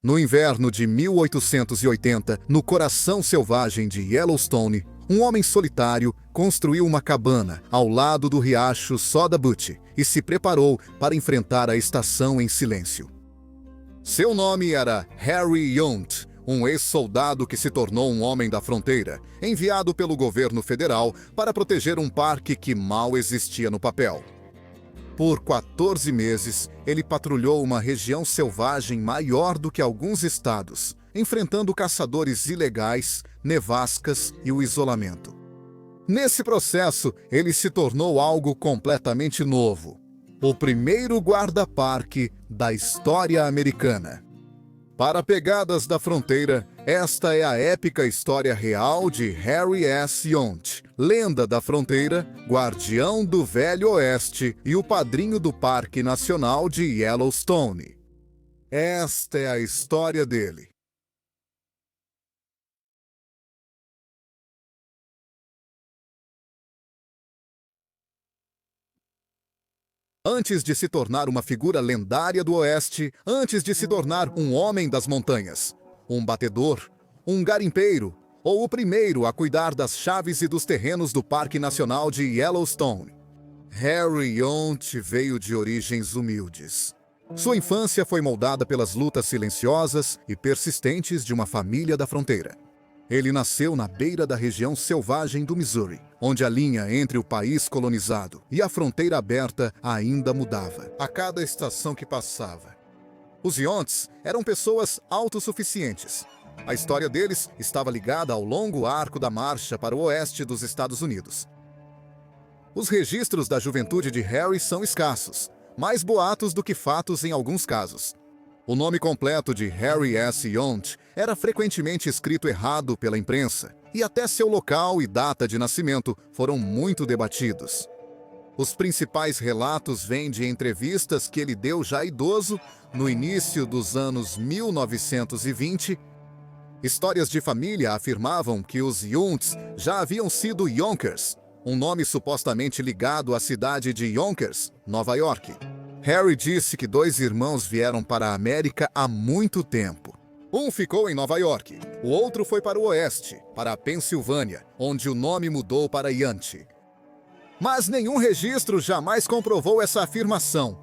No inverno de 1880, no coração selvagem de Yellowstone, um homem solitário construiu uma cabana ao lado do riacho Soda Butte e se preparou para enfrentar a estação em silêncio. Seu nome era Harry Yount, um ex-soldado que se tornou um homem da fronteira, enviado pelo governo federal para proteger um parque que mal existia no papel. Por 14 meses, ele patrulhou uma região selvagem maior do que alguns estados, enfrentando caçadores ilegais, nevascas e o isolamento. Nesse processo, ele se tornou algo completamente novo: o primeiro guarda-parque da história americana. Para Pegadas da Fronteira, esta é a épica história real de Harry S. Yount, lenda da fronteira, guardião do Velho Oeste e o padrinho do Parque Nacional de Yellowstone. Esta é a história dele. Antes de se tornar uma figura lendária do Oeste, antes de se tornar um homem das montanhas, um batedor, um garimpeiro, ou o primeiro a cuidar das chaves e dos terrenos do Parque Nacional de Yellowstone, Harry Yount veio de origens humildes. Sua infância foi moldada pelas lutas silenciosas e persistentes de uma família da fronteira. Ele nasceu na beira da região selvagem do Missouri, onde a linha entre o país colonizado e a fronteira aberta ainda mudava a cada estação que passava. Os Younts eram pessoas autossuficientes. A história deles estava ligada ao longo arco da marcha para o oeste dos Estados Unidos. Os registros da juventude de Harry são escassos, mais boatos do que fatos em alguns casos. O nome completo de Harry S. Yount era frequentemente escrito errado pela imprensa, e até seu local e data de nascimento foram muito debatidos. Os principais relatos vêm de entrevistas que ele deu já idoso, no início dos anos 1920. Histórias de família afirmavam que os Younts já haviam sido Yonkers, um nome supostamente ligado à cidade de Yonkers, Nova York. Harry disse que 2 irmãos vieram para a América há muito tempo. Um ficou em Nova York, o outro foi para o oeste, para a Pensilvânia, onde o nome mudou para Yunt. Mas nenhum registro jamais comprovou essa afirmação.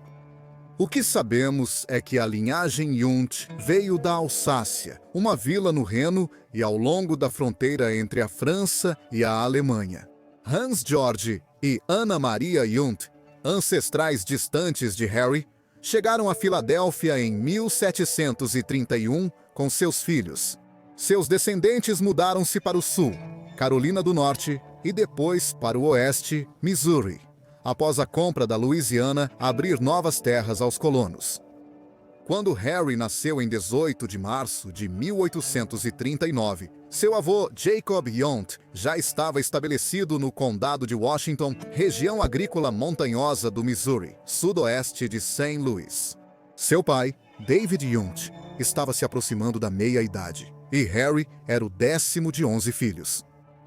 O que sabemos é que a linhagem Yount veio da Alsácia, uma vila no Reno e ao longo da fronteira entre a França e a Alemanha. Hans Georg e Anna Maria Yount, ancestrais distantes de Harry, chegaram a Filadélfia em 1731 com seus filhos. Seus descendentes mudaram-se para o sul, Carolina do Norte, e depois para o oeste, Missouri, após a compra da Louisiana abrir novas terras aos colonos. Quando Harry nasceu em 18 de março de 1839, seu avô Jacob Yount já estava estabelecido no condado de Washington, região agrícola montanhosa do Missouri, sudoeste de St. Louis. Seu pai, David Yount, estava se aproximando da meia-idade, e Harry era o 10º de 11 filhos.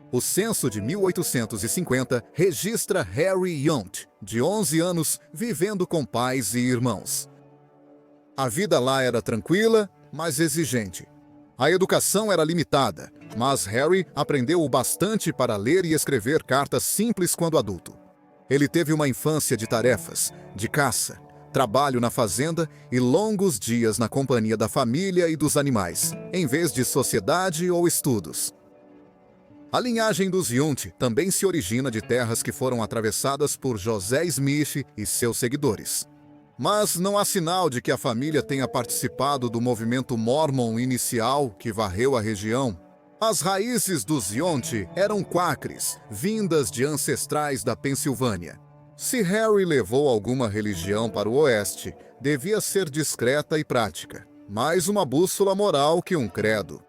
O censo de 1850 registra Harry Yount, de 11 anos, vivendo com pais e irmãos. A vida lá era tranquila, mas exigente. A educação era limitada, mas Harry aprendeu o bastante para ler e escrever cartas simples quando adulto. Ele teve uma infância de tarefas, de caça, trabalho na fazenda e longos dias na companhia da família e dos animais, em vez de sociedade ou estudos. A linhagem dos Yount também se origina de terras que foram atravessadas por José Smith e seus seguidores. Mas não há sinal de que a família tenha participado do movimento Mórmon inicial que varreu a região. As raízes dos Yount eram quáqueres, vindas de ancestrais da Pensilvânia. Se Harry levou alguma religião para o oeste, devia ser discreta e prática, mais uma bússola moral que um credo.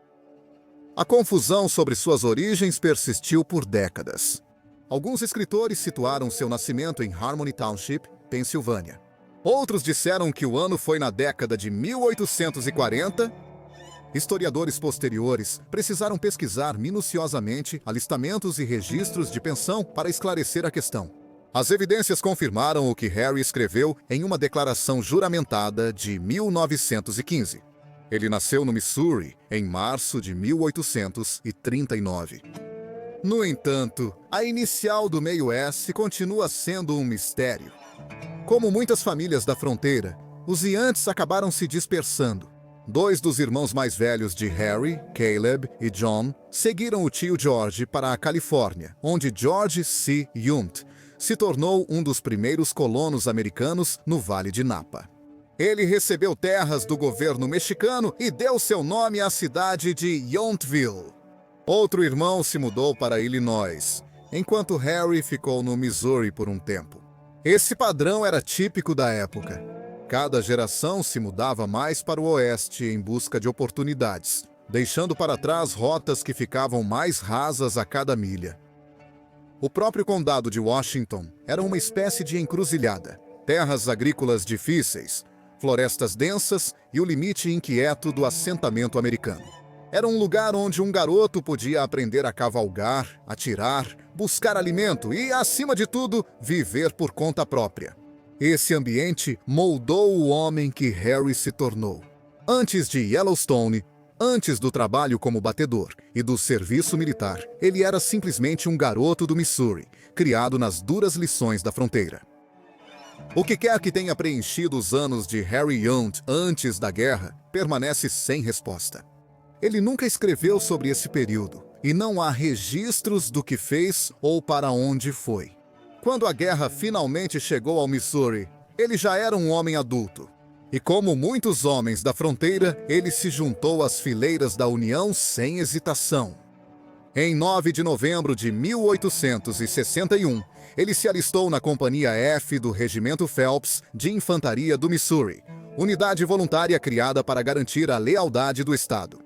A confusão sobre suas origens persistiu por décadas. Alguns escritores situaram seu nascimento em Harmony Township, Pensilvânia. Outros disseram que o ano foi na década de 1840. Historiadores posteriores precisaram pesquisar minuciosamente alistamentos e registros de pensão para esclarecer a questão. As evidências confirmaram o que Harry escreveu em uma declaração juramentada de 1915. Ele nasceu no Missouri em março de 1839. No entanto, a inicial do meio oeste continua sendo um mistério. Como muitas famílias da fronteira, os Yuantes acabaram se dispersando. Dois dos irmãos mais velhos de Harry, Caleb e John, seguiram o tio George para a Califórnia, onde George C. Yunt se tornou um dos primeiros colonos americanos no Vale de Napa. Ele recebeu terras do governo mexicano e deu seu nome à cidade de Yountville. Outro irmão se mudou para Illinois, enquanto Harry ficou no Missouri por um tempo. Esse padrão era típico da época. Cada geração se mudava mais para o oeste em busca de oportunidades, deixando para trás rotas que ficavam mais rasas a cada milha. O próprio condado de Washington era uma espécie de encruzilhada. Terras agrícolas difíceis, florestas densas e o limite inquieto do assentamento americano. Era um lugar onde um garoto podia aprender a cavalgar, atirar, buscar alimento e, acima de tudo, viver por conta própria. Esse ambiente moldou o homem que Harry se tornou. Antes de Yellowstone, antes do trabalho como batedor e do serviço militar, ele era simplesmente um garoto do Missouri, criado nas duras lições da fronteira. O que quer que tenha preenchido os anos de Harry Yount antes da guerra, permanece sem resposta. Ele nunca escreveu sobre esse período, e não há registros do que fez ou para onde foi. Quando a guerra finalmente chegou ao Missouri, ele já era um homem adulto. E como muitos homens da fronteira, ele se juntou às fileiras da União sem hesitação. Em 9 de novembro de 1861, ele se alistou na Companhia F do Regimento Phelps de Infantaria do Missouri, unidade voluntária criada para garantir a lealdade do Estado.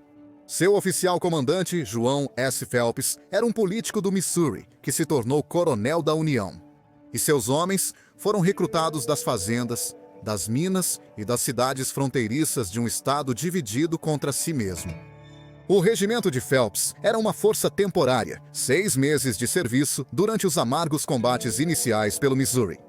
Seu oficial comandante, João S. Phelps, era um político do Missouri, que se tornou coronel da União. E seus homens foram recrutados das fazendas, das minas e das cidades fronteiriças de um estado dividido contra si mesmo. O regimento de Phelps era uma força temporária, 6 meses de serviço durante os amargos combates iniciais pelo Missouri.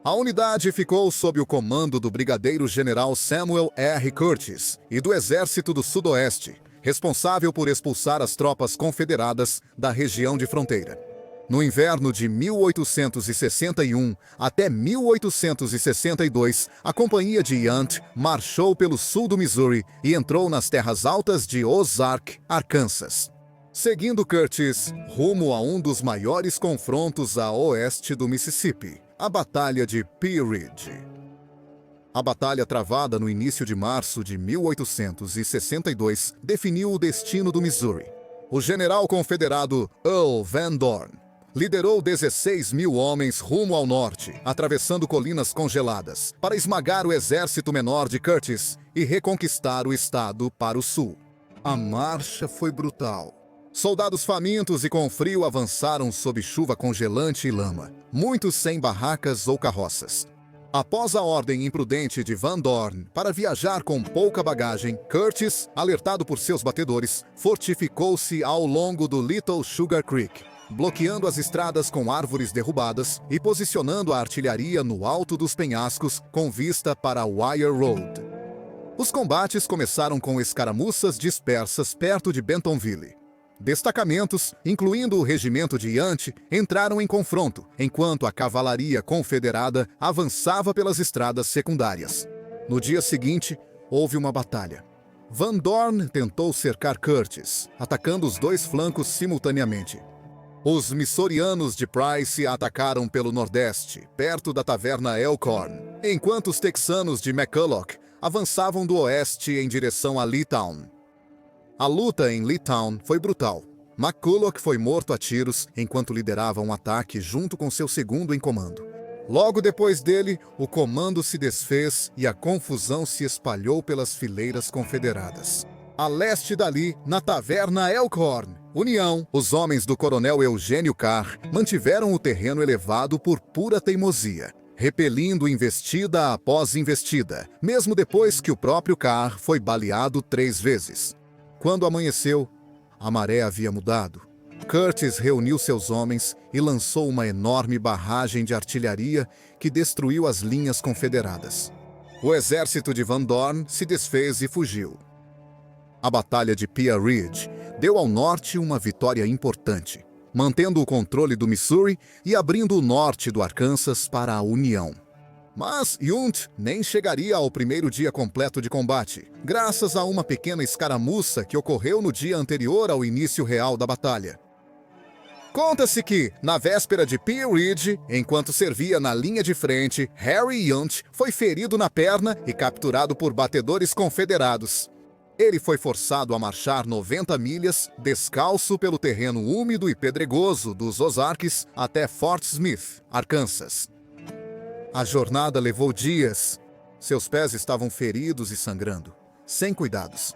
A unidade ficou sob o comando do brigadeiro-general Samuel R. Curtis e do Exército do Sudoeste, responsável por expulsar as tropas confederadas da região de fronteira. No inverno de 1861 até 1862, a Companhia de Yunt marchou pelo sul do Missouri e entrou nas terras altas de Ozark, Arkansas, seguindo Curtis rumo a um dos maiores confrontos a oeste do Mississippi, a Batalha de Pea Ridge. A batalha travada no início de março de 1862 definiu o destino do Missouri. O general confederado Earl Van Dorn liderou 16 mil homens rumo ao norte, atravessando colinas congeladas, para esmagar o exército menor de Curtis e reconquistar o estado para o sul. A marcha foi brutal. Soldados famintos e com frio avançaram sob chuva congelante e lama, muitos sem barracas ou carroças. Após a ordem imprudente de Van Dorn para viajar com pouca bagagem, Curtis, alertado por seus batedores, fortificou-se ao longo do Little Sugar Creek, bloqueando as estradas com árvores derrubadas e posicionando a artilharia no alto dos penhascos com vista para Wire Road. Os combates começaram com escaramuças dispersas perto de Bentonville. Destacamentos, incluindo o regimento de Yunt, entraram em confronto, enquanto a cavalaria confederada avançava pelas estradas secundárias. No dia seguinte, houve uma batalha. Van Dorn tentou cercar Curtis, atacando os dois flancos simultaneamente. Os missourianos de Price atacaram pelo nordeste, perto da taverna Elkhorn, enquanto os texanos de McCulloch avançavam do oeste em direção a Leetown. A luta em Leetown foi brutal. McCulloch foi morto a tiros enquanto liderava um ataque junto com seu segundo em comando. Logo depois dele, o comando se desfez e a confusão se espalhou pelas fileiras confederadas. A leste dali, na taverna Elkhorn, União, os homens do coronel Eugênio Carr mantiveram o terreno elevado por pura teimosia, repelindo investida após investida, mesmo depois que o próprio Carr foi baleado 3 vezes. Quando amanheceu, a maré havia mudado. Curtis reuniu seus homens e lançou uma enorme barragem de artilharia que destruiu as linhas confederadas. O exército de Van Dorn se desfez e fugiu. A Batalha de Pea Ridge deu ao norte uma vitória importante, mantendo o controle do Missouri e abrindo o norte do Arkansas para a União. Mas Yount nem chegaria ao primeiro dia completo de combate, graças a uma pequena escaramuça que ocorreu no dia anterior ao início real da batalha. Conta-se que, na véspera de Pea Ridge, enquanto servia na linha de frente, Harry Yount foi ferido na perna e capturado por batedores confederados. Ele foi forçado a marchar 90 milhas, descalço pelo terreno úmido e pedregoso dos Ozarks até Fort Smith, Arkansas. A jornada levou dias. Seus pés estavam feridos e sangrando, sem cuidados,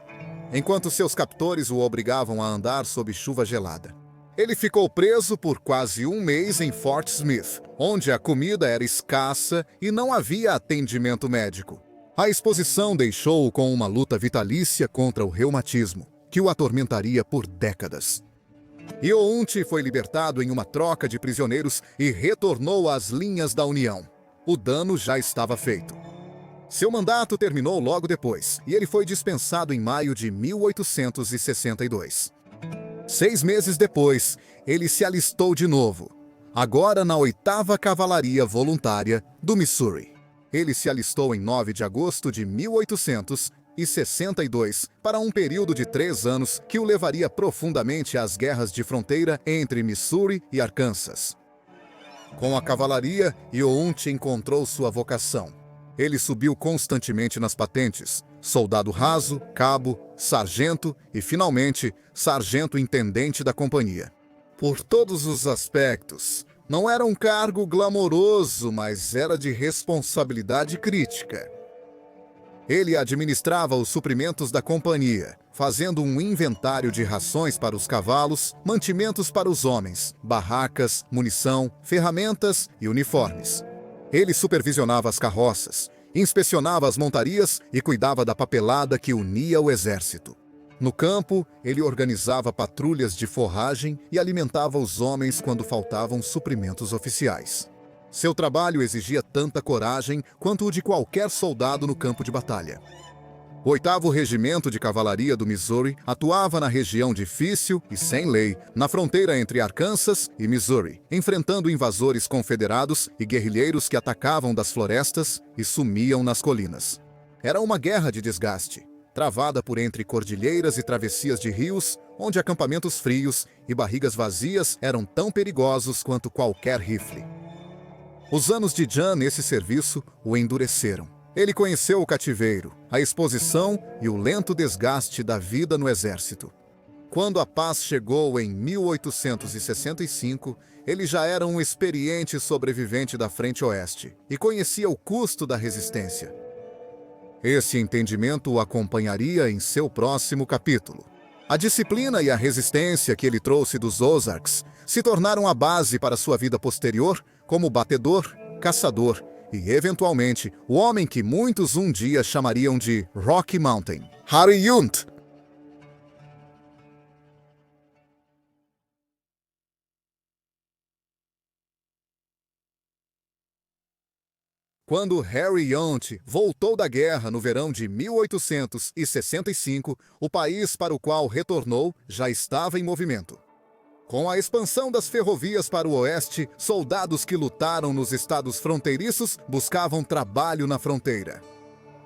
enquanto seus captores o obrigavam a andar sob chuva gelada. Ele ficou preso por quase um mês em Fort Smith, onde a comida era escassa e não havia atendimento médico. A exposição deixou-o com uma luta vitalícia contra o reumatismo, que o atormentaria por décadas. Yount foi libertado em uma troca de prisioneiros e retornou às linhas da União. O dano já estava feito. Seu mandato terminou logo depois, e ele foi dispensado em maio de 1862. 6 meses depois, ele se alistou de novo, agora na 8ª Cavalaria Voluntária do Missouri. Ele se alistou em 9 de agosto de 1862 para um período de 3 anos que o levaria profundamente às guerras de fronteira entre Missouri e Arkansas. Com a cavalaria, Yount encontrou sua vocação. Ele subiu constantemente nas patentes, soldado raso, cabo, sargento e, finalmente, sargento-intendente da companhia. Por todos os aspectos, não era um cargo glamouroso, mas era de responsabilidade crítica. Ele administrava os suprimentos da companhia, fazendo um inventário de rações para os cavalos, mantimentos para os homens, barracas, munição, ferramentas e uniformes. Ele supervisionava as carroças, inspecionava as montarias e cuidava da papelada que unia o exército. No campo, ele organizava patrulhas de forragem e alimentava os homens quando faltavam suprimentos oficiais. Seu trabalho exigia tanta coragem quanto o de qualquer soldado no campo de batalha. O 8º Regimento de Cavalaria do Missouri atuava na região difícil e sem lei, na fronteira entre Arkansas e Missouri, enfrentando invasores confederados e guerrilheiros que atacavam das florestas e sumiam nas colinas. Era uma guerra de desgaste, travada por entre cordilheiras e travessias de rios, onde acampamentos frios e barrigas vazias eram tão perigosos quanto qualquer rifle. Os anos de John nesse serviço o endureceram. Ele conheceu o cativeiro, a exposição e o lento desgaste da vida no exército. Quando a paz chegou em 1865, ele já era um experiente sobrevivente da Frente Oeste e conhecia o custo da resistência. Esse entendimento o acompanharia em seu próximo capítulo. A disciplina e a resistência que ele trouxe dos Ozarks se tornaram a base para sua vida posterior como batedor, caçador e, eventualmente, o homem que muitos um dia chamariam de Rocky Mountain, Harry Yount. Quando Harry Yount voltou da guerra no verão de 1865, o país para o qual retornou já estava em movimento. Com a expansão das ferrovias para o oeste, soldados que lutaram nos estados fronteiriços buscavam trabalho na fronteira.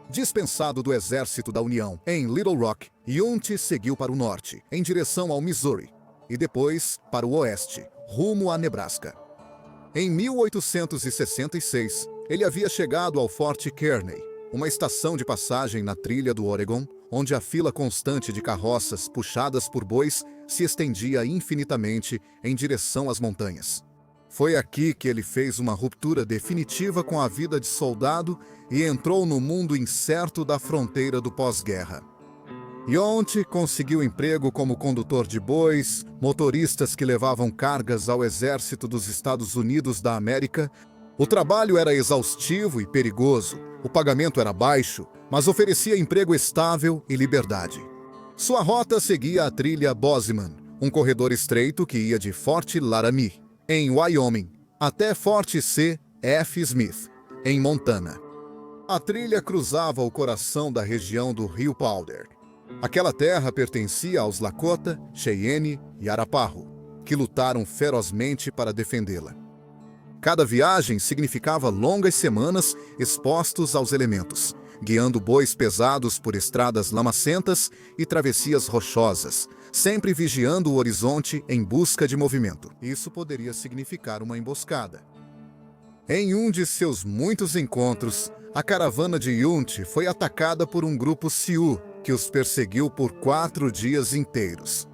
Dispensado do Exército da União em Little Rock, Yount seguiu para o norte, em direção ao Missouri, e depois para o oeste, rumo a Nebraska. Em 1866, ele havia chegado ao Fort Kearney, uma estação de passagem na trilha do Oregon, onde a fila constante de carroças puxadas por bois se estendia infinitamente em direção às montanhas. Foi aqui que ele fez uma ruptura definitiva com a vida de soldado e entrou no mundo incerto da fronteira do pós-guerra. Yount conseguiu emprego como condutor de bois, motoristas que levavam cargas ao exército dos Estados Unidos da América. O trabalho era exaustivo e perigoso, o pagamento era baixo, mas oferecia emprego estável e liberdade. Sua rota seguia a trilha Bozeman, um corredor estreito que ia de Fort Laramie, em Wyoming, até Fort C. F. Smith, em Montana. A trilha cruzava o coração da região do Rio Powder. Aquela terra pertencia aos Lakota, Cheyenne e Arapaho, que lutaram ferozmente para defendê-la. Cada viagem significava longas semanas expostos aos elementos, guiando bois pesados por estradas lamacentas e travessias rochosas, sempre vigiando o horizonte em busca de movimento. Isso poderia significar uma emboscada. Em um de seus muitos encontros, a caravana de Yount foi atacada por um grupo Sioux, que os perseguiu por 4 dias inteiros.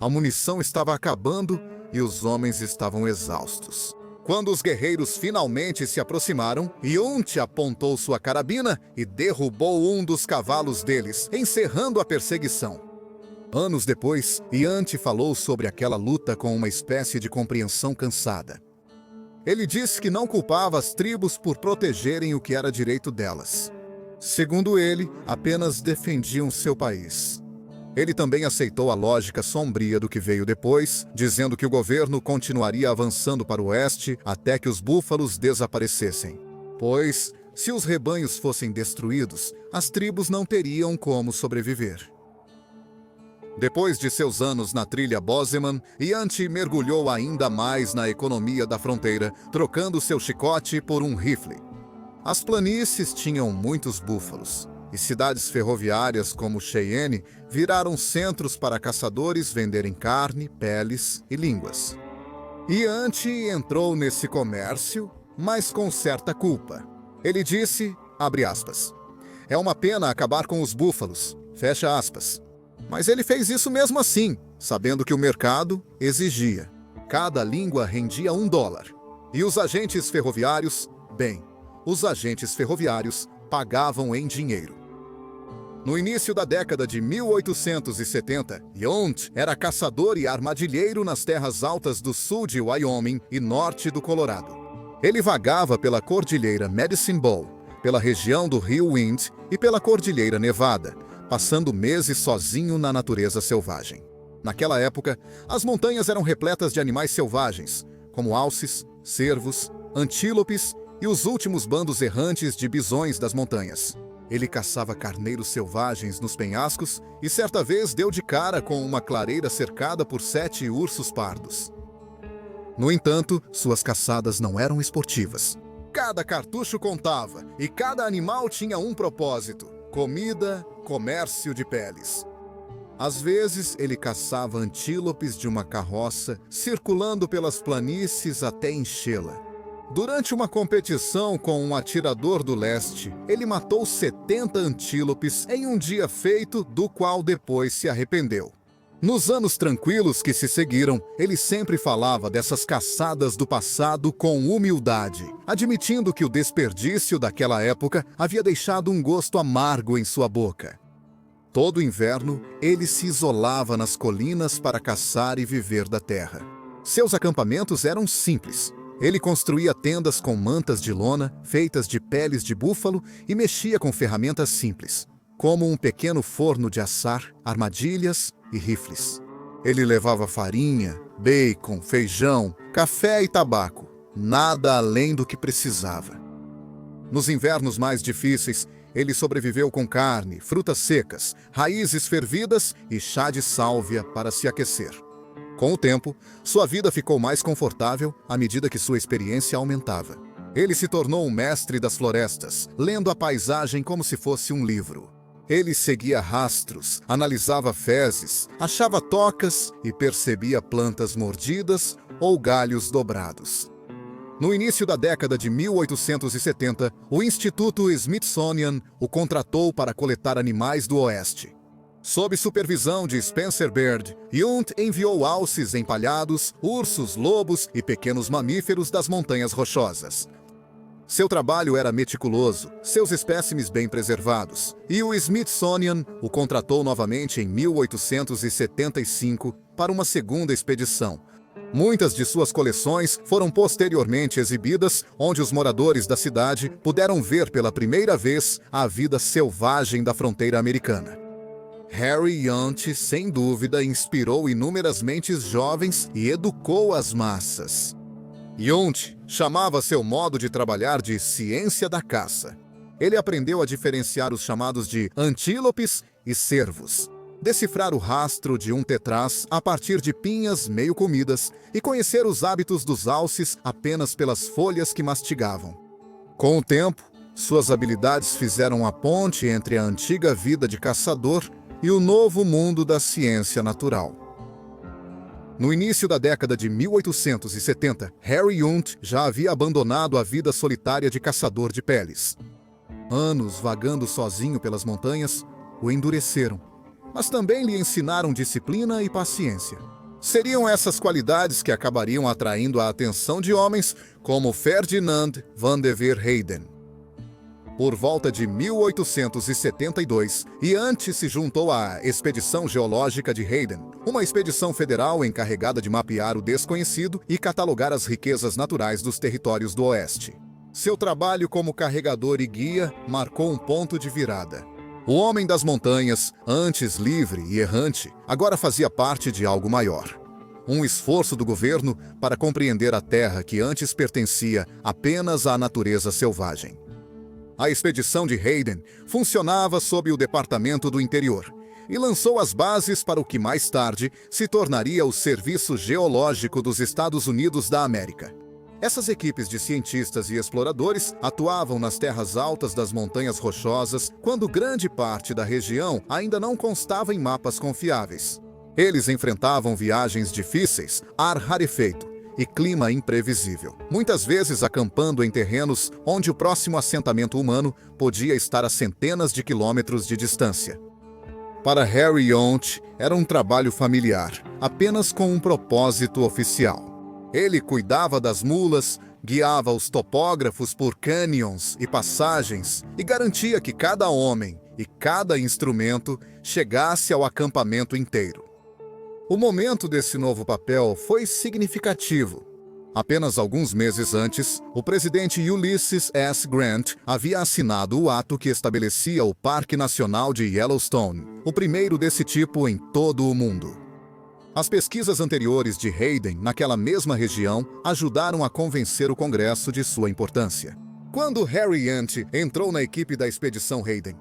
A munição estava acabando e os homens estavam exaustos. Quando os guerreiros finalmente se aproximaram, Yount apontou sua carabina e derrubou um dos cavalos deles, encerrando a perseguição. Anos depois, Yount falou sobre aquela luta com uma espécie de compreensão cansada. Ele disse que não culpava as tribos por protegerem o que era direito delas. Segundo ele, apenas defendiam seu país. Ele também aceitou a lógica sombria do que veio depois, dizendo que o governo continuaria avançando para o oeste até que os búfalos desaparecessem. Pois, se os rebanhos fossem destruídos, as tribos não teriam como sobreviver. Depois de seus anos na trilha Bozeman, Yount mergulhou ainda mais na economia da fronteira, trocando seu chicote por um rifle. As planícies tinham muitos búfalos, e cidades ferroviárias como Cheyenne viraram centros para caçadores venderem carne, peles e línguas. Yount entrou nesse comércio, mas com certa culpa. Ele disse, abre aspas, "É uma pena acabar com os búfalos", fecha aspas. Mas ele fez isso mesmo assim, sabendo que o mercado exigia. Cada língua rendia $1. E os agentes ferroviários, os agentes ferroviários pagavam em dinheiro. No início da década de 1870, Yount era caçador e armadilheiro nas terras altas do sul de Wyoming e norte do Colorado. Ele vagava pela cordilheira Medicine Bow, pela região do rio Wind e pela cordilheira Nevada, passando meses sozinho na natureza selvagem. Naquela época, as montanhas eram repletas de animais selvagens, como alces, cervos, antílopes e os últimos bandos errantes de bisões das montanhas. Ele caçava carneiros selvagens nos penhascos e certa vez deu de cara com uma clareira cercada por 7 ursos pardos. No entanto, suas caçadas não eram esportivas. Cada cartucho contava e cada animal tinha um propósito: comida, comércio de peles. Às vezes, ele caçava antílopes de uma carroça, circulando pelas planícies até enchê-la. Durante uma competição com um atirador do leste, ele matou 70 antílopes em um dia feito, do qual depois se arrependeu. Nos anos tranquilos que se seguiram, ele sempre falava dessas caçadas do passado com humildade, admitindo que o desperdício daquela época havia deixado um gosto amargo em sua boca. Todo inverno, ele se isolava nas colinas para caçar e viver da terra. Seus acampamentos eram simples. Ele construía tendas com mantas de lona, feitas de peles de búfalo, e mexia com ferramentas simples, como um pequeno forno de assar, armadilhas e rifles. Ele levava farinha, bacon, feijão, café e tabaco, nada além do que precisava. Nos invernos mais difíceis, ele sobreviveu com carne, frutas secas, raízes fervidas e chá de sálvia para se aquecer. Com o tempo, sua vida ficou mais confortável à medida que sua experiência aumentava. Ele se tornou um mestre das florestas, lendo a paisagem como se fosse um livro. Ele seguia rastros, analisava fezes, achava tocas e percebia plantas mordidas ou galhos dobrados. No início da década de 1870, o Instituto Smithsonian o contratou para coletar animais do Oeste. Sob supervisão de Spencer Baird, Yount enviou alces empalhados, ursos, lobos e pequenos mamíferos das montanhas rochosas. Seu trabalho era meticuloso, seus espécimes bem preservados, e o Smithsonian o contratou novamente em 1875 para uma segunda expedição. Muitas de suas coleções foram posteriormente exibidas, onde os moradores da cidade puderam ver pela primeira vez a vida selvagem da fronteira americana. Harry Yount, sem dúvida, inspirou inúmeras mentes jovens e educou as massas. Yount chamava seu modo de trabalhar de ciência da caça. Ele aprendeu a diferenciar os chamados de antílopes e cervos. decifrar o rastro de um tetraz a partir de pinhas meio comidas e conhecer os hábitos dos alces apenas pelas folhas que mastigavam. Com o tempo, suas habilidades fizeram a ponte entre a antiga vida de caçador e o novo mundo da ciência natural. No início da década de 1870, Harry Hunt já havia abandonado a vida solitária de caçador de peles. Anos vagando sozinho pelas montanhas o endureceram, mas também lhe ensinaram disciplina e paciência. Seriam essas qualidades que acabariam atraindo a atenção de homens como Ferdinand van der Weyden. Por volta de 1872, Hunt se juntou à Expedição Geológica de Hayden, uma expedição federal encarregada de mapear o desconhecido e catalogar as riquezas naturais dos territórios do Oeste. Seu trabalho como carregador e guia marcou um ponto de virada. O homem das montanhas, antes livre e errante, agora fazia parte de algo maior. Um esforço do governo para compreender a terra que antes pertencia apenas à natureza selvagem. A expedição de Hayden funcionava sob o Departamento do Interior e lançou as bases para o que mais tarde se tornaria o Serviço Geológico dos Estados Unidos da América. Essas equipes de cientistas e exploradores atuavam nas terras altas das montanhas rochosas quando grande parte da região ainda não constava em mapas confiáveis. Eles enfrentavam viagens difíceis, ar rarefeito e clima imprevisível, muitas vezes acampando em terrenos onde o próximo assentamento humano podia estar a centenas de quilômetros de distância. Para Harry Hunt, era um trabalho familiar, apenas com um propósito oficial. Ele cuidava das mulas, guiava os topógrafos por cânions e passagens e garantia que cada homem e cada instrumento chegasse ao acampamento inteiro. O momento desse novo papel foi significativo. Apenas alguns meses antes, o presidente Ulysses S. Grant havia assinado o ato que estabelecia o Parque Nacional de Yellowstone, o primeiro desse tipo em todo o mundo. As pesquisas anteriores de Hayden naquela mesma região ajudaram a convencer o Congresso de sua importância. Quando Harry Hunt entrou na equipe da expedição Hayden,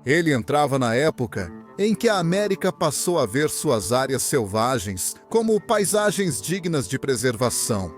ele entrava na época em que a América passou a ver suas áreas selvagens como paisagens dignas de preservação.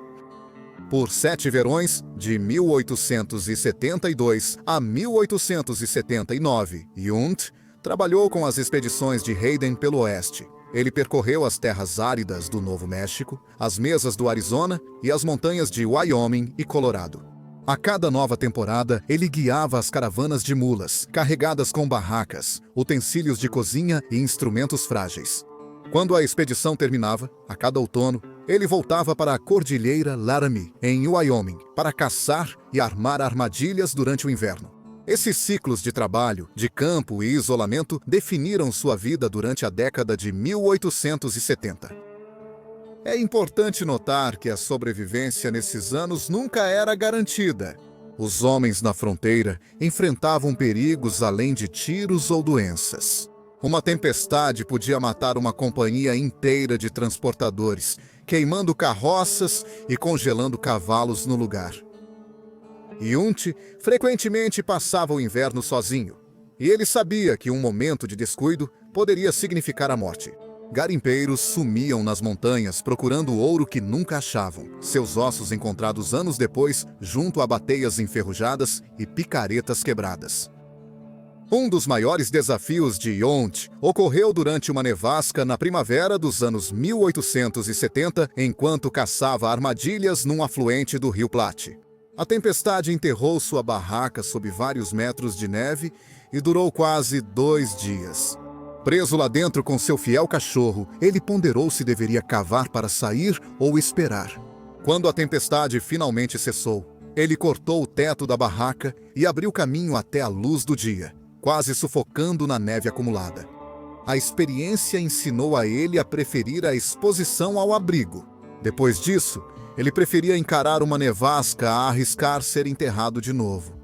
Por 7 verões, de 1872 a 1879, Hunt trabalhou com as expedições de Hayden pelo oeste. Ele percorreu as terras áridas do Novo México, as mesas do Arizona e as montanhas de Wyoming e Colorado. A cada nova temporada, ele guiava as caravanas de mulas, carregadas com barracas, utensílios de cozinha e instrumentos frágeis. Quando a expedição terminava, a cada outono, ele voltava para a Cordilheira Laramie, em Wyoming, para caçar e armar armadilhas durante o inverno. Esses ciclos de trabalho, de campo e isolamento definiram sua vida durante a década de 1870. É importante notar que a sobrevivência nesses anos nunca era garantida. Os homens na fronteira enfrentavam perigos além de tiros ou doenças. Uma tempestade podia matar uma companhia inteira de transportadores, queimando carroças e congelando cavalos no lugar. Hunt frequentemente passava o inverno sozinho, e ele sabia que um momento de descuido poderia significar a morte. Garimpeiros sumiam nas montanhas procurando o ouro que nunca achavam, seus ossos encontrados anos depois junto a bateias enferrujadas e picaretas quebradas. Um dos maiores desafios de Hunt ocorreu durante uma nevasca na primavera dos anos 1870, enquanto caçava armadilhas num afluente do Rio Platte. A tempestade enterrou sua barraca sob vários metros de neve e durou quase 2 dias. Preso lá dentro com seu fiel cachorro, ele ponderou se deveria cavar para sair ou esperar. Quando a tempestade finalmente cessou, ele cortou o teto da barraca e abriu caminho até a luz do dia, quase sufocando na neve acumulada. A experiência ensinou a ele a preferir a exposição ao abrigo. Depois disso, ele preferia encarar uma nevasca a arriscar ser enterrado de novo.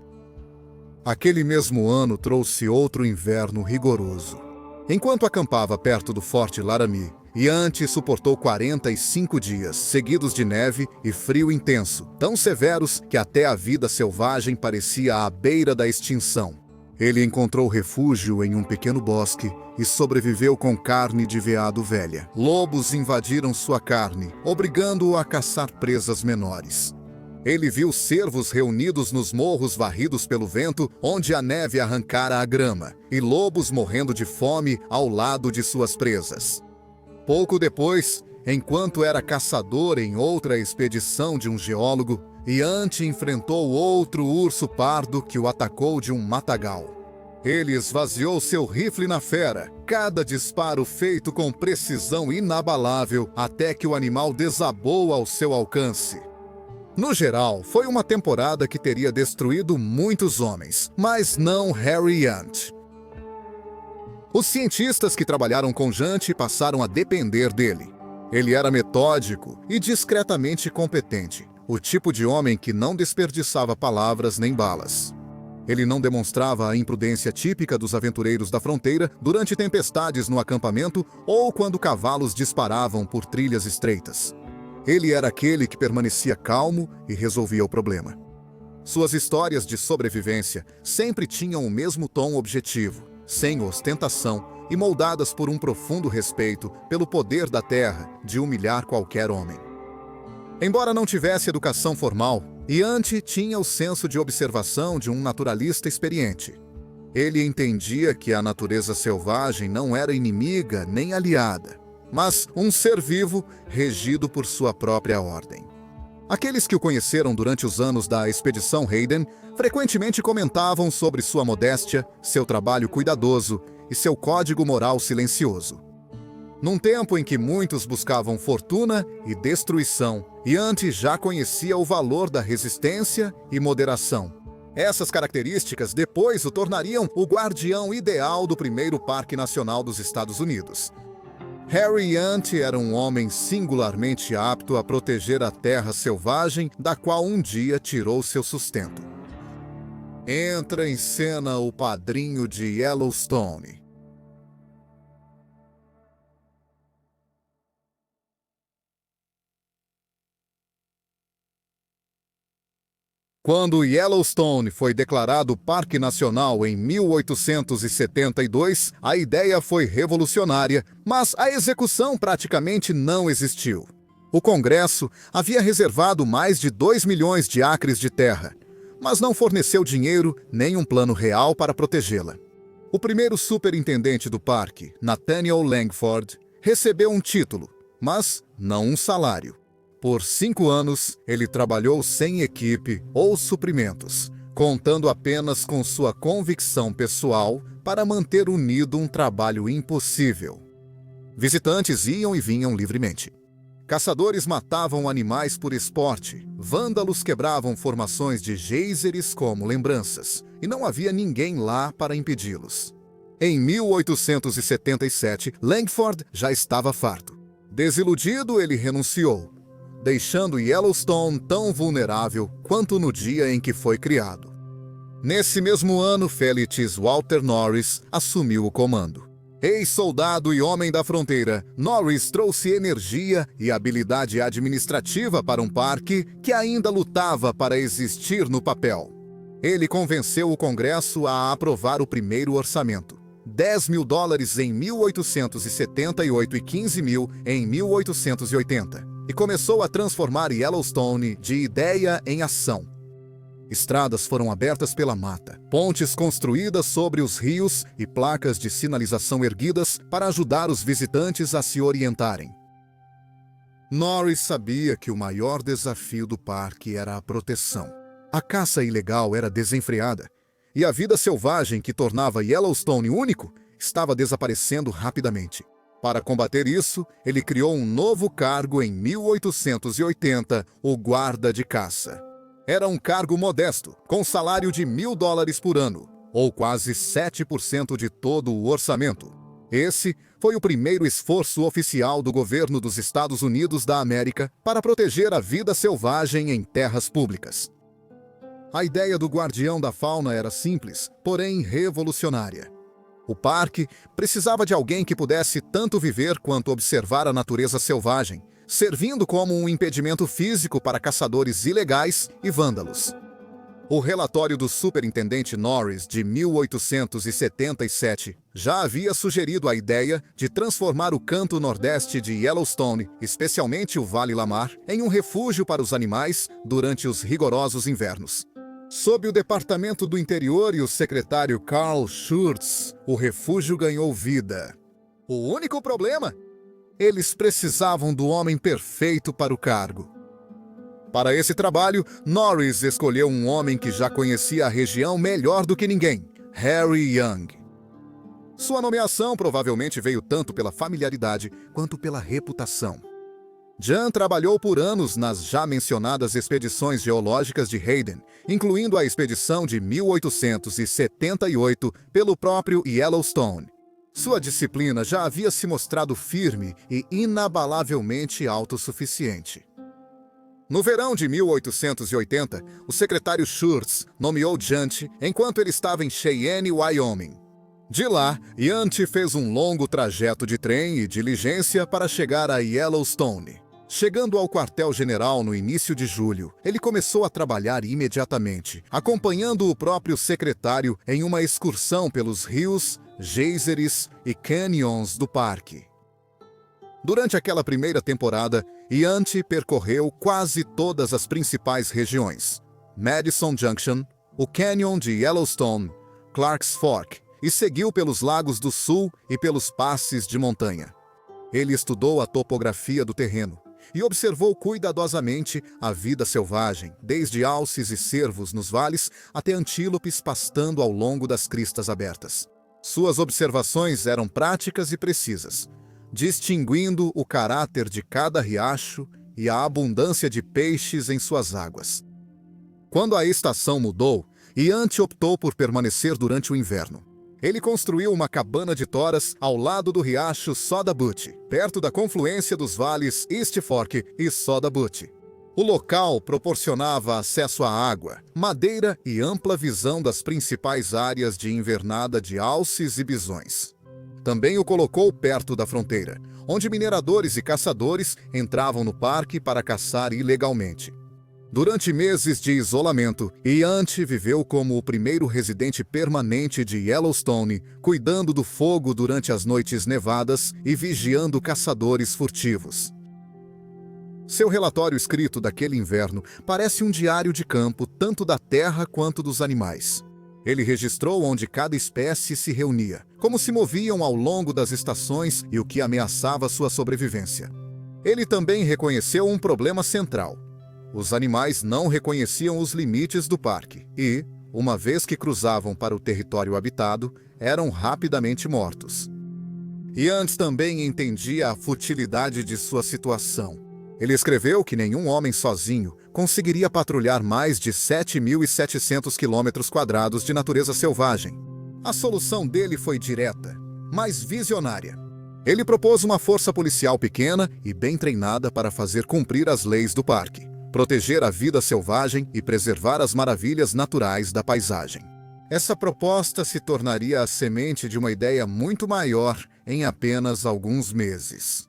Aquele mesmo ano trouxe outro inverno rigoroso. Enquanto acampava perto do Forte Laramie, Hunt suportou 45 dias seguidos de neve e frio intenso, tão severos que até a vida selvagem parecia à beira da extinção. Ele encontrou refúgio em um pequeno bosque e sobreviveu com carne de veado velha. Lobos invadiram sua carne, obrigando-o a caçar presas menores. Ele viu cervos reunidos nos morros varridos pelo vento, onde a neve arrancara a grama, e lobos morrendo de fome ao lado de suas presas. Pouco depois, enquanto era caçador em outra expedição de um geólogo, Iante enfrentou outro urso pardo que o atacou de um matagal. Ele esvaziou seu rifle na fera, cada disparo feito com precisão inabalável até que o animal desabou ao seu alcance. No geral, foi uma temporada que teria destruído muitos homens, mas não Harry Yant. Os cientistas que trabalharam com Yant passaram a depender dele. Ele era metódico e discretamente competente, o tipo de homem que não desperdiçava palavras nem balas. Ele não demonstrava a imprudência típica dos aventureiros da fronteira durante tempestades no acampamento ou quando cavalos disparavam por trilhas estreitas. Ele era aquele que permanecia calmo e resolvia o problema. Suas histórias de sobrevivência sempre tinham o mesmo tom objetivo, sem ostentação e moldadas por um profundo respeito pelo poder da terra de humilhar qualquer homem. Embora não tivesse educação formal, Iante tinha o senso de observação de um naturalista experiente. Ele entendia que a natureza selvagem não era inimiga nem aliada, mas um ser vivo regido por sua própria ordem. Aqueles que o conheceram durante os anos da expedição Hayden frequentemente comentavam sobre sua modéstia, seu trabalho cuidadoso e seu código moral silencioso. Num tempo em que muitos buscavam fortuna e destruição, Iante já conhecia o valor da resistência e moderação. Essas características depois o tornariam o guardião ideal do primeiro Parque Nacional dos Estados Unidos. Harry Yant era um homem singularmente apto a proteger a terra selvagem da qual um dia tirou seu sustento. Entra em cena o padrinho de Yellowstone. Quando Yellowstone foi declarado Parque Nacional em 1872, a ideia foi revolucionária, mas a execução praticamente não existiu. O Congresso havia reservado mais de 2 milhões de acres de terra, mas não forneceu dinheiro nem um plano real para protegê-la. O primeiro superintendente do parque, Nathaniel Langford, recebeu um título, mas não um salário. Por 5 anos, ele trabalhou sem equipe ou suprimentos, contando apenas com sua convicção pessoal para manter unido um trabalho impossível. Visitantes iam e vinham livremente. Caçadores matavam animais por esporte, vândalos quebravam formações de geysers como lembranças, e não havia ninguém lá para impedi-los. Em 1877, Langford já estava farto. Desiludido, ele renunciou, deixando Yellowstone tão vulnerável quanto no dia em que foi criado. Nesse mesmo ano, Felix Walter Norris assumiu o comando. Ex-soldado e homem da fronteira, Norris trouxe energia e habilidade administrativa para um parque que ainda lutava para existir no papel. Ele convenceu o Congresso a aprovar o primeiro orçamento. $10 mil em 1878 e 15 mil em 1880. E começou a transformar Yellowstone de ideia em ação. Estradas foram abertas pela mata, pontes construídas sobre os rios e placas de sinalização erguidas para ajudar os visitantes a se orientarem. Norris sabia que o maior desafio do parque era a proteção. A caça ilegal era desenfreada, e a vida selvagem que tornava Yellowstone único estava desaparecendo rapidamente. Para combater isso, ele criou um novo cargo em 1880, o guarda de caça. Era um cargo modesto, com salário de $1.000 por ano, ou quase 7% de todo o orçamento. Esse foi o primeiro esforço oficial do governo dos Estados Unidos da América para proteger a vida selvagem em terras públicas. A ideia do guardião da fauna era simples, porém revolucionária. O parque precisava de alguém que pudesse tanto viver quanto observar a natureza selvagem, servindo como um impedimento físico para caçadores ilegais e vândalos. O relatório do superintendente Norris de 1877 já havia sugerido a ideia de transformar o canto nordeste de Yellowstone, especialmente o Vale Lamar, em um refúgio para os animais durante os rigorosos invernos. Sob o Departamento do Interior e o secretário Carl Schurz, o refúgio ganhou vida. O único problema? Eles precisavam do homem perfeito para o cargo. Para esse trabalho, Norris escolheu um homem que já conhecia a região melhor do que ninguém, Harry Young. Sua nomeação provavelmente veio tanto pela familiaridade quanto pela reputação. Jan trabalhou por anos nas já mencionadas expedições geológicas de Hayden, incluindo a expedição de 1878 pelo próprio Yellowstone. Sua disciplina já havia se mostrado firme e inabalavelmente autossuficiente. No verão de 1880, o secretário Schurz nomeou Yunt enquanto ele estava em Cheyenne, Wyoming. De lá, Yunt fez um longo trajeto de trem e diligência para chegar a Yellowstone. Chegando ao quartel-general no início de julho, ele começou a trabalhar imediatamente, acompanhando o próprio secretário em uma excursão pelos rios, geysers e canyons do parque. Durante aquela primeira temporada, Yunt percorreu quase todas as principais regiões: Madison Junction, o Canyon de Yellowstone, Clarks Fork, e seguiu pelos lagos do sul e pelos passes de montanha. Ele estudou a topografia do terreno e observou cuidadosamente a vida selvagem, desde alces e cervos nos vales até antílopes pastando ao longo das cristas abertas. Suas observações eram práticas e precisas, distinguindo o caráter de cada riacho e a abundância de peixes em suas águas. Quando a estação mudou, Yunt optou por permanecer durante o inverno. Ele construiu uma cabana de toras ao lado do riacho Soda Butte, perto da confluência dos vales East Fork e Soda Butte. O local proporcionava acesso à água, madeira e ampla visão das principais áreas de invernada de alces e bisões. Também o colocou perto da fronteira, onde mineradores e caçadores entravam no parque para caçar ilegalmente. Durante meses de isolamento, Yunt viveu como o primeiro residente permanente de Yellowstone, cuidando do fogo durante as noites nevadas e vigiando caçadores furtivos. Seu relatório escrito daquele inverno parece um diário de campo tanto da terra quanto dos animais. Ele registrou onde cada espécie se reunia, como se moviam ao longo das estações e o que ameaçava sua sobrevivência. Ele também reconheceu um problema central. Os animais não reconheciam os limites do parque e, uma vez que cruzavam para o território habitado, eram rapidamente mortos. Yunt também entendia a futilidade de sua situação. Ele escreveu que nenhum homem sozinho conseguiria patrulhar mais de 7.700 km² de natureza selvagem. A solução dele foi direta, mas visionária. Ele propôs uma força policial pequena e bem treinada para fazer cumprir as leis do parque, proteger a vida selvagem e preservar as maravilhas naturais da paisagem. Essa proposta se tornaria a semente de uma ideia muito maior em apenas alguns meses.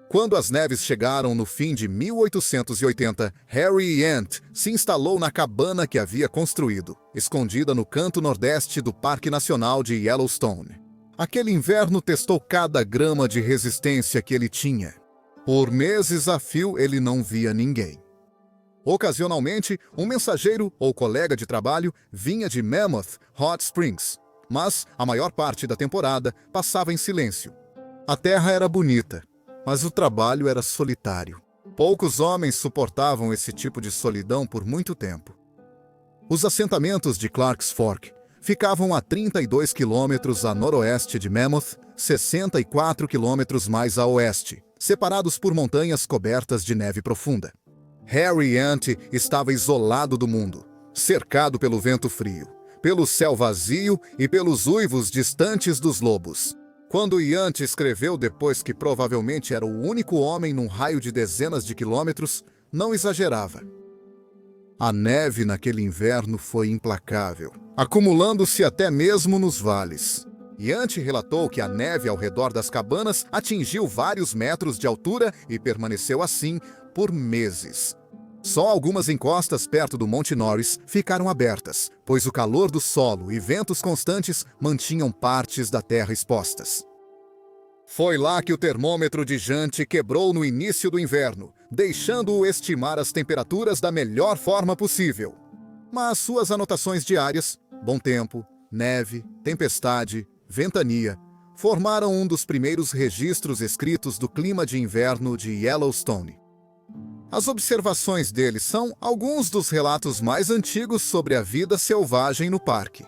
Quando as neves chegaram no fim de 1880, Harry Yunt se instalou na cabana que havia construído, escondida no canto nordeste do Parque Nacional de Yellowstone. Aquele inverno testou cada grama de resistência que ele tinha. Por meses a fio ele não via ninguém. Ocasionalmente, um mensageiro ou colega de trabalho vinha de Mammoth Hot Springs, mas a maior parte da temporada passava em silêncio. A terra era bonita, mas o trabalho era solitário. Poucos homens suportavam esse tipo de solidão por muito tempo. Os assentamentos de Clarks Fork ficavam a 32 quilômetros a noroeste de Mammoth, 64 quilômetros mais a oeste, separados por montanhas cobertas de neve profunda. Harry Yunt estava isolado do mundo, cercado pelo vento frio, pelo céu vazio e pelos uivos distantes dos lobos. Quando Yunt escreveu depois que provavelmente era o único homem num raio de dezenas de quilômetros, não exagerava. A neve naquele inverno foi implacável, acumulando-se até mesmo nos vales. Yunt relatou que a neve ao redor das cabanas atingiu vários metros de altura e permaneceu assim por meses. Só algumas encostas perto do Monte Norris ficaram abertas, pois o calor do solo e ventos constantes mantinham partes da terra expostas. Foi lá que o termômetro de Jante quebrou no início do inverno, deixando-o estimar as temperaturas da melhor forma possível. Mas suas anotações diárias, bom tempo, neve, tempestade, ventania, formaram um dos primeiros registros escritos do clima de inverno de Yellowstone. As observações dele são alguns dos relatos mais antigos sobre a vida selvagem no parque.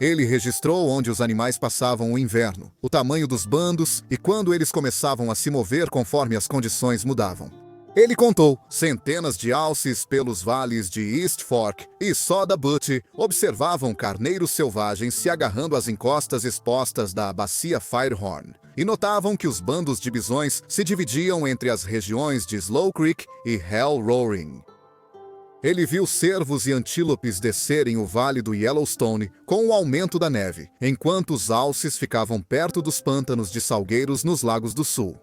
Ele registrou onde os animais passavam o inverno, o tamanho dos bandos e quando eles começavam a se mover conforme as condições mudavam. Ele contou centenas de alces pelos vales de East Fork e Soda Butte observavam carneiros selvagens se agarrando às encostas expostas da bacia Firehorn e notavam que os bandos de bisões se dividiam entre as regiões de Slow Creek e Hell Roaring. Ele viu cervos e antílopes descerem o vale do Yellowstone com o aumento da neve, enquanto os alces ficavam perto dos pântanos de salgueiros nos lagos do sul.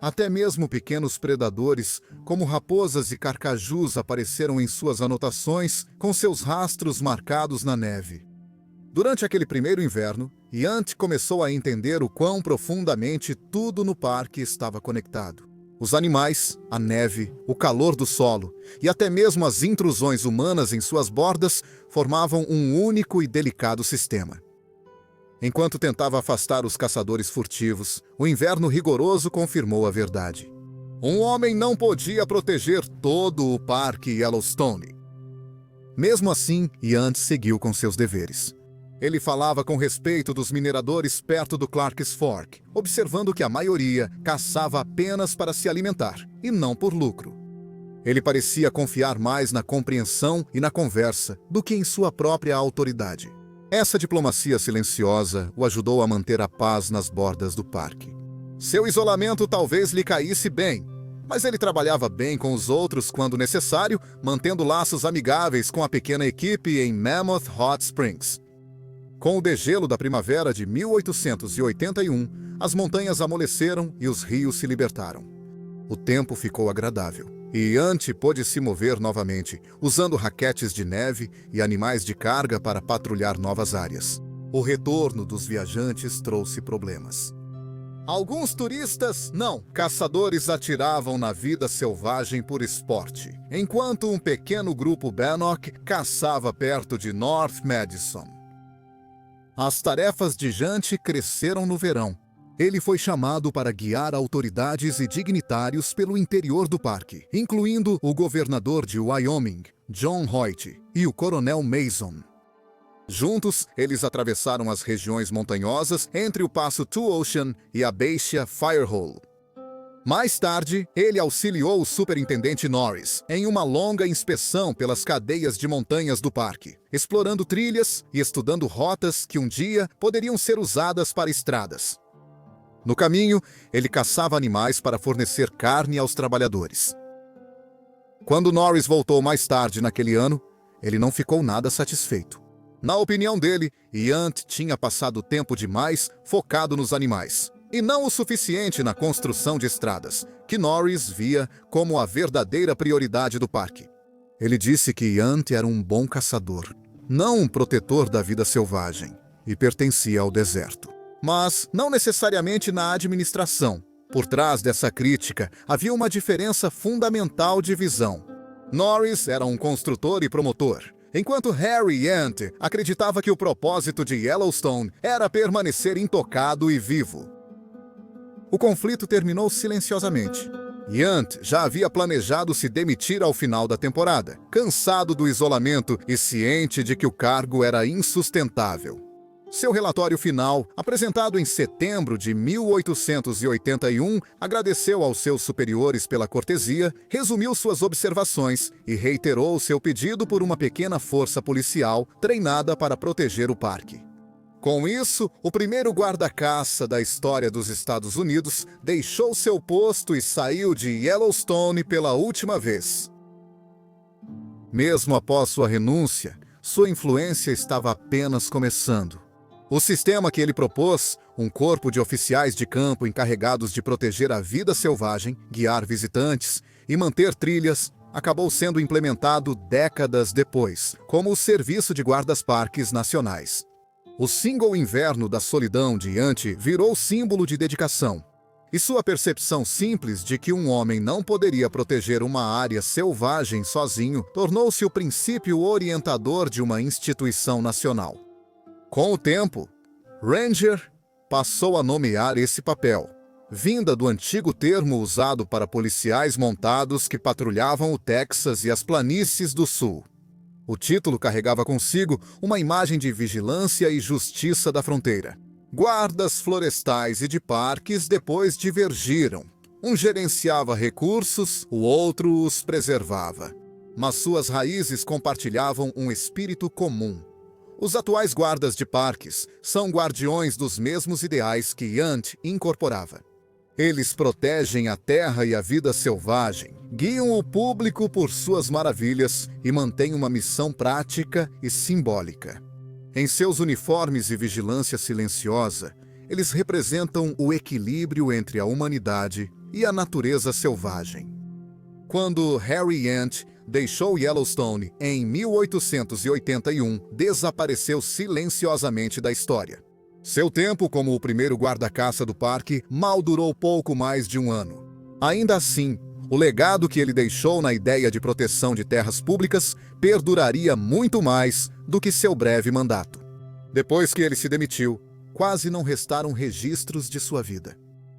Até mesmo pequenos predadores, como raposas e carcajus, apareceram em suas anotações com seus rastros marcados na neve. Durante aquele primeiro inverno, Yount começou a entender o quão profundamente tudo no parque estava conectado. Os animais, a neve, o calor do solo e até mesmo as intrusões humanas em suas bordas formavam um único e delicado sistema. Enquanto tentava afastar os caçadores furtivos, o inverno rigoroso confirmou a verdade. Um homem não podia proteger todo o parque Yellowstone. Mesmo assim, Yount seguiu com seus deveres. Ele falava com respeito dos mineradores perto do Clark's Fork, observando que a maioria caçava apenas para se alimentar, e não por lucro. Ele parecia confiar mais na compreensão e na conversa do que em sua própria autoridade. Essa diplomacia silenciosa o ajudou a manter a paz nas bordas do parque. Seu isolamento talvez lhe caísse bem, mas ele trabalhava bem com os outros quando necessário, mantendo laços amigáveis com a pequena equipe em Mammoth Hot Springs. Com o degelo da primavera de 1881, as montanhas amoleceram e os rios se libertaram. O tempo ficou agradável, e Yount pôde se mover novamente, usando raquetes de neve e animais de carga para patrulhar novas áreas. O retorno dos viajantes trouxe problemas. Alguns turistas, não, caçadores atiravam na vida selvagem por esporte, enquanto um pequeno grupo Bannock caçava perto de North Madison. As tarefas de Yount cresceram no verão. Ele foi chamado para guiar autoridades e dignitários pelo interior do parque, incluindo o governador de Wyoming, John Hoyt, e o coronel Mason. Juntos, eles atravessaram as regiões montanhosas entre o passo Two Ocean e a baixa Firehole. Mais tarde, ele auxiliou o superintendente Norris em uma longa inspeção pelas cadeias de montanhas do parque, explorando trilhas e estudando rotas que um dia poderiam ser usadas para estradas. No caminho, ele caçava animais para fornecer carne aos trabalhadores. Quando Norris voltou mais tarde naquele ano, ele não ficou nada satisfeito. Na opinião dele, Yount tinha passado tempo demais focado nos animais, e não o suficiente na construção de estradas, que Norris via como a verdadeira prioridade do parque. Ele disse que Yount era um bom caçador, não um protetor da vida selvagem, e pertencia ao deserto. Mas não necessariamente na administração. Por trás dessa crítica, havia uma diferença fundamental de visão. Norris era um construtor e promotor, enquanto Harry Yount acreditava que o propósito de Yellowstone era permanecer intocado e vivo. O conflito terminou silenciosamente. Yount já havia planejado se demitir ao final da temporada, cansado do isolamento e ciente de que o cargo era insustentável. Seu relatório final, apresentado em setembro de 1881, agradeceu aos seus superiores pela cortesia, resumiu suas observações e reiterou seu pedido por uma pequena força policial treinada para proteger o parque. Com isso, o primeiro guarda-caça da história dos Estados Unidos deixou seu posto e saiu de Yellowstone pela última vez. Mesmo após sua renúncia, sua influência estava apenas começando. O sistema que ele propôs, um corpo de oficiais de campo encarregados de proteger a vida selvagem, guiar visitantes e manter trilhas, acabou sendo implementado décadas depois, como o Serviço de Guardas-Parques Nacionais. O single inverno da solidão de Yanti virou símbolo de dedicação, e sua percepção simples de que um homem não poderia proteger uma área selvagem sozinho tornou-se o princípio orientador de uma instituição nacional. Com o tempo, Ranger passou a nomear esse papel, vinda do antigo termo usado para policiais montados que patrulhavam o Texas e as planícies do sul. O título carregava consigo uma imagem de vigilância e justiça da fronteira. Guardas florestais e de parques depois divergiram. Um gerenciava recursos, o outro os preservava. Mas suas raízes compartilhavam um espírito comum. Os atuais guardas de parques são guardiões dos mesmos ideais que Yanti incorporava. Eles protegem a terra e a vida selvagem, guiam o público por suas maravilhas e mantêm uma missão prática e simbólica. Em seus uniformes e vigilância silenciosa, eles representam o equilíbrio entre a humanidade e a natureza selvagem. Quando Harry Yanti deixou Yellowstone em 1881, desapareceu silenciosamente da história. Seu tempo como o primeiro guarda-caça do parque mal durou pouco mais de um ano. Ainda assim, o legado que ele deixou na ideia de proteção de terras públicas perduraria muito mais do que seu breve mandato. Depois que ele se demitiu, quase não restaram registros de sua vida.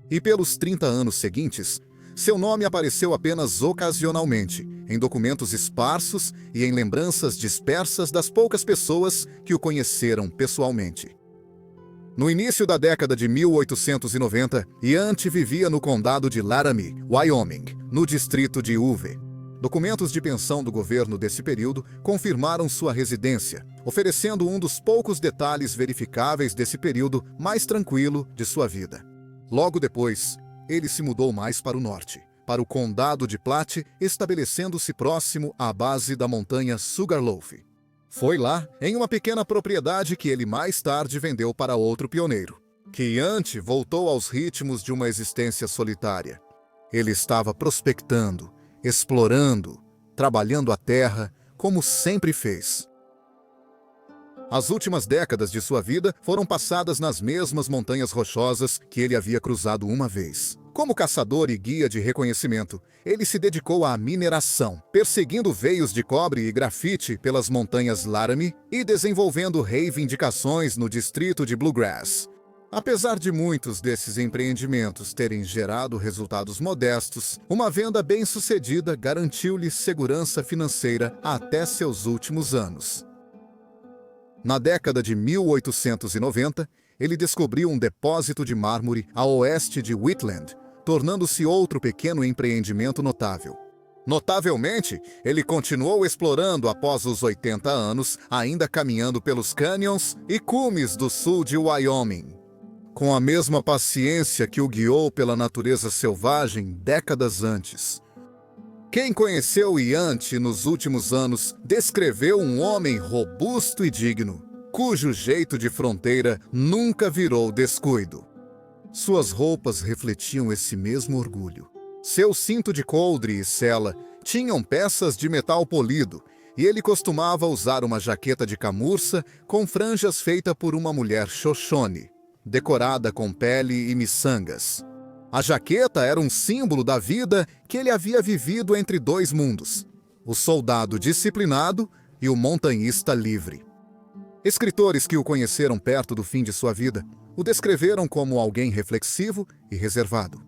E pelos 30 anos seguintes, seu nome apareceu apenas ocasionalmente, em documentos esparsos e em lembranças dispersas das poucas pessoas que o conheceram pessoalmente. No início da década de 1890, Yanti vivia no condado de Laramie, Wyoming, no distrito de Uvalde. Documentos de pensão do governo desse período confirmaram sua residência, oferecendo um dos poucos detalhes verificáveis desse período mais tranquilo de sua vida. Logo depois, ele se mudou mais para o norte, para o condado de Platte, estabelecendo-se próximo à base da montanha Sugarloaf. Foi lá, em uma pequena propriedade que ele mais tarde vendeu para outro pioneiro, que Yanti voltou aos ritmos de uma existência solitária. Ele estava prospectando, explorando, trabalhando a terra, como sempre fez. As últimas décadas de sua vida foram passadas nas mesmas montanhas rochosas que ele havia cruzado uma vez. Como caçador e guia de reconhecimento, ele se dedicou à mineração, perseguindo veios de cobre e grafite pelas montanhas Laramie e desenvolvendo reivindicações no distrito de Bluegrass. Apesar de muitos desses empreendimentos terem gerado resultados modestos, uma venda bem-sucedida garantiu-lhe segurança financeira até seus últimos anos. Na década de 1890, ele descobriu um depósito de mármore a oeste de Wheatland, tornando-se outro pequeno empreendimento notável. Notavelmente, ele continuou explorando após os 80 anos, ainda caminhando pelos cânions e cumes do sul de Wyoming, com a mesma paciência que o guiou pela natureza selvagem décadas antes. Quem conheceu Yanti nos últimos anos descreveu um homem robusto e digno, cujo jeito de fronteira nunca virou descuido. Suas roupas refletiam esse mesmo orgulho. Seu cinto de coldre e sela tinham peças de metal polido, e ele costumava usar uma jaqueta de camurça com franjas feita por uma mulher Shoshone, decorada com pele e miçangas. A jaqueta era um símbolo da vida que ele havia vivido entre dois mundos, o soldado disciplinado e o montanhista livre. Escritores que o conheceram perto do fim de sua vida o descreveram como alguém reflexivo e reservado.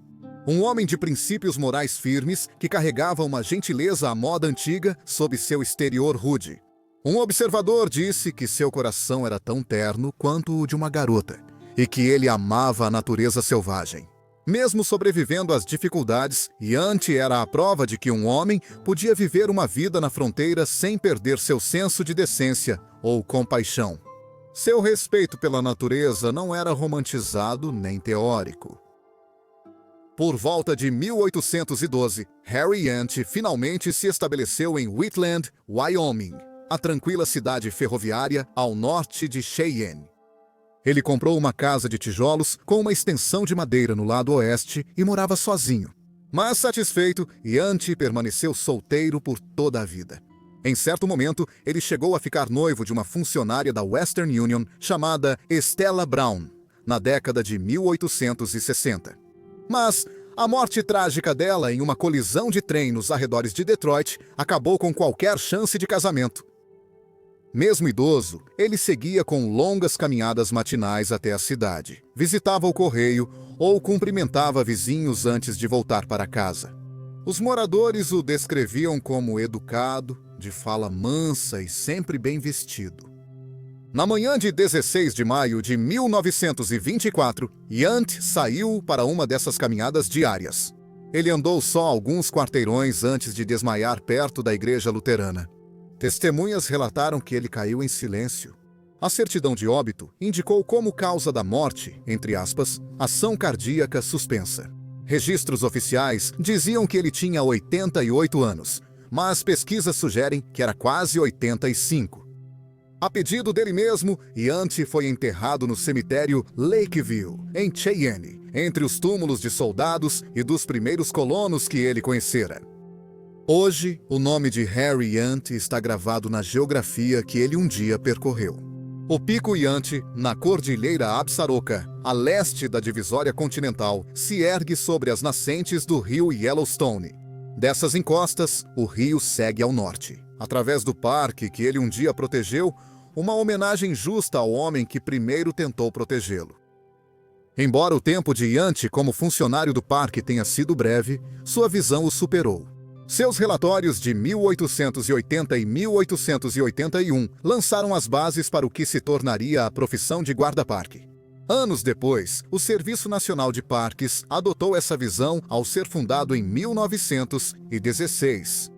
Um homem de princípios morais firmes que carregava uma gentileza à moda antiga sob seu exterior rude. Um observador disse que seu coração era tão terno quanto o de uma garota e que ele amava a natureza selvagem. Mesmo sobrevivendo às dificuldades, Yanti era a prova de que um homem podia viver uma vida na fronteira sem perder seu senso de decência ou compaixão. Seu respeito pela natureza não era romantizado nem teórico. Por volta de 1812, Harry Yanti finalmente se estabeleceu em Wheatland, Wyoming, a tranquila cidade ferroviária ao norte de Cheyenne. Ele comprou uma casa de tijolos com uma extensão de madeira no lado oeste e morava sozinho. Mas satisfeito, Yunt permaneceu solteiro por toda a vida. Em certo momento, ele chegou a ficar noivo de uma funcionária da Western Union chamada Stella Brown, na década de 1860. Mas a morte trágica dela em uma colisão de trem nos arredores de Detroit acabou com qualquer chance de casamento. Mesmo idoso, ele seguia com longas caminhadas matinais até a cidade, visitava o correio ou cumprimentava vizinhos antes de voltar para casa. Os moradores o descreviam como educado, de fala mansa e sempre bem vestido. Na manhã de 16 de maio de 1924, Yunt saiu para uma dessas caminhadas diárias. Ele andou só alguns quarteirões antes de desmaiar perto da igreja luterana. Testemunhas relataram que ele caiu em silêncio. A certidão de óbito indicou como causa da morte, entre aspas, ação cardíaca suspensa. Registros oficiais diziam que ele tinha 88 anos, mas pesquisas sugerem que era quase 85. A pedido dele mesmo, Yunt foi enterrado no cemitério Lakeview, em Cheyenne, entre os túmulos de soldados e dos primeiros colonos que ele conhecera. Hoje, o nome de Harry Yunt está gravado na geografia que ele um dia percorreu. O Pico Yunt, na Cordilheira Absaroka, a leste da divisória continental, se ergue sobre as nascentes do rio Yellowstone. Dessas encostas, o rio segue ao norte. Através do parque que ele um dia protegeu, uma homenagem justa ao homem que primeiro tentou protegê-lo. Embora o tempo de Yunt como funcionário do parque tenha sido breve, sua visão o superou. Seus relatórios de 1880 e 1881 lançaram as bases para o que se tornaria a profissão de guarda-parque. Anos depois, o Serviço Nacional de Parques adotou essa visão ao ser fundado em 1916.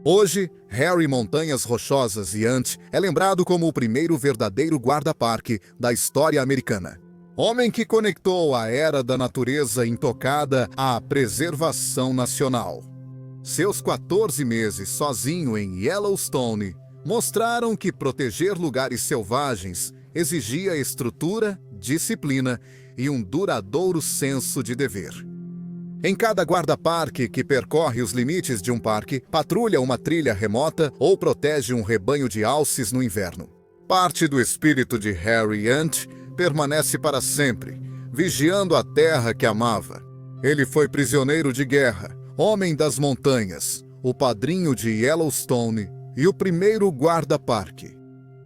Hoje, Harry Montanhas Rochosas Yunt é lembrado como o primeiro verdadeiro guarda-parque da história americana. Homem que conectou a era da natureza intocada à preservação nacional. Seus 14 meses sozinho em Yellowstone mostraram que proteger lugares selvagens exigia estrutura, disciplina e um duradouro senso de dever. Em cada guarda-parque que percorre os limites de um parque, patrulha uma trilha remota ou protege um rebanho de alces no inverno. Parte do espírito de Harry Yunt permanece para sempre, vigiando a terra que amava. Ele foi prisioneiro de guerra, homem das montanhas, o padrinho de Yellowstone e o primeiro guarda-parque.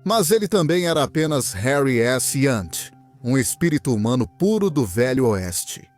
Mas ele também era apenas Harry S. Yunt, um espírito humano puro do Velho Oeste.